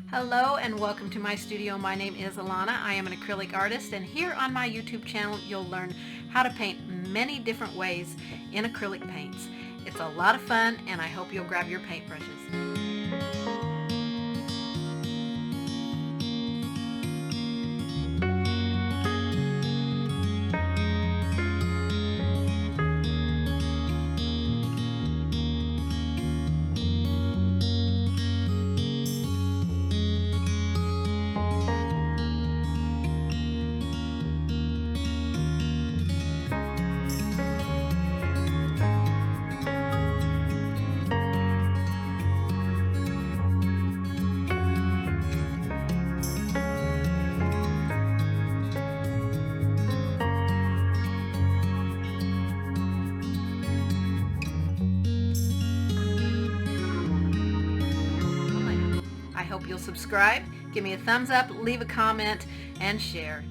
Hello and welcome to my studio. My name is Lonna. I am an acrylic artist, and here on my YouTube channel you'll learn how to paint many different ways in acrylic paints. It's a lot of fun and I hope you'll grab your paintbrushes. I hope you'll subscribe, give me a thumbs up, leave a comment, and share.